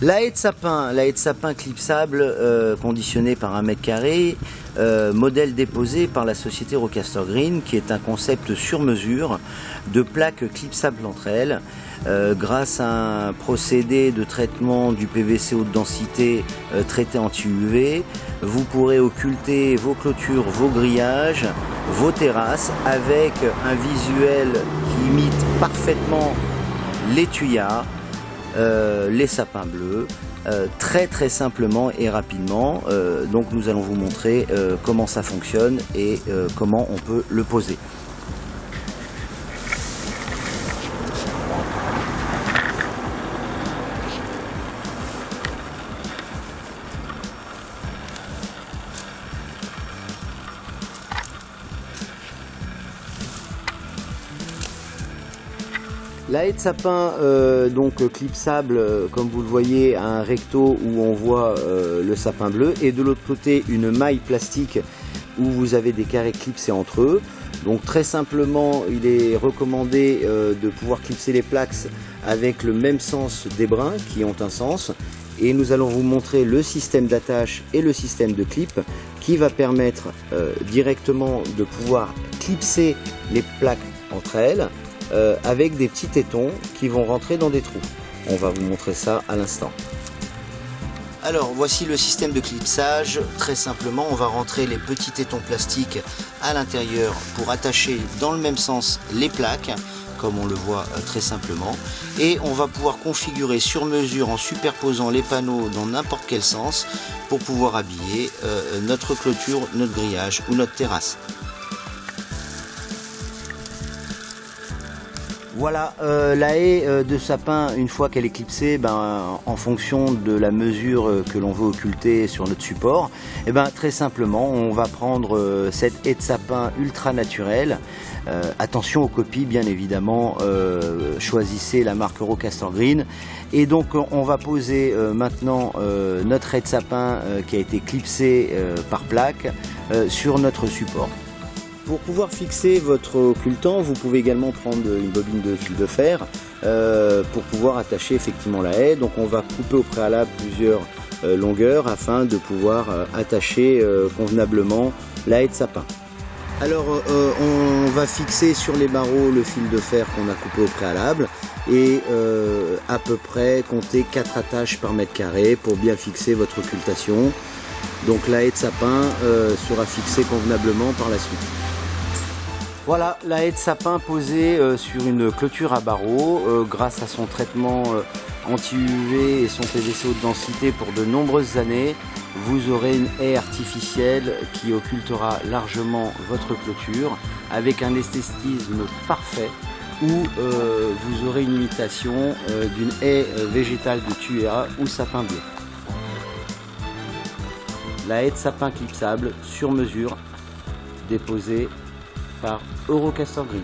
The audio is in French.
La haie de sapin clipsable conditionnée par 1 mètre carré, modèle déposé par la société Rocaster Green, qui est un concept sur mesure de plaques clipsables entre elles, grâce à un procédé de traitement du PVC haute densité traité anti-UV. Vous pourrez occulter vos clôtures, vos grillages, vos terrasses avec un visuel qui imite parfaitement les tuyas, les sapins bleus, très simplement et rapidement. Donc nous allons vous montrer comment ça fonctionne et comment on peut le poser. La haie de sapin donc clipsable, comme vous le voyez, a un recto où on voit le sapin bleu, et de l'autre côté une maille plastique où vous avez des carrés clipsés entre eux. Donc très simplement, il est recommandé de pouvoir clipser les plaques avec le même sens des brins qui ont un sens. Et nous allons vous montrer le système d'attache et le système de clip qui va permettre directement de pouvoir clipser les plaques entre elles, avec des petits tétons qui vont rentrer dans des trous. On va vous montrer ça à l'instant. Alors voici le système de clipsage. Très simplement, on va rentrer les petits tétons plastiques à l'intérieur pour attacher dans le même sens les plaques, comme on le voit très simplement, et on va pouvoir configurer sur mesure en superposant les panneaux dans n'importe quel sens pour pouvoir habiller notre clôture, notre grillage ou notre terrasse. Voilà, la haie de sapin, une fois qu'elle est clipsée, en fonction de la mesure que l'on veut occulter sur notre support, très simplement, on va prendre cette haie de sapin ultra naturelle. Attention aux copies, bien évidemment, choisissez la marque Rocaster Green. Et donc on va poser maintenant notre haie de sapin qui a été clipsée par plaque sur notre support. Pour pouvoir fixer votre occultant, vous pouvez également prendre une bobine de fil de fer pour pouvoir attacher effectivement la haie. Donc on va couper au préalable plusieurs longueurs afin de pouvoir attacher convenablement la haie de sapin. Alors on va fixer sur les barreaux le fil de fer qu'on a coupé au préalable et à peu près compter 4 attaches par mètre carré pour bien fixer votre occultation. Donc la haie de sapin sera fixée convenablement par la suite. Voilà, la haie de sapin posée sur une clôture à barreaux grâce à son traitement anti-UV et son PVC haute densité pour de nombreuses années. Vous aurez une haie artificielle qui occultera largement votre clôture avec un esthétisme parfait où vous aurez une imitation d'une haie végétale de tuya ou sapin bleu. La haie de sapin clipsable sur mesure déposée par Rocaster Green.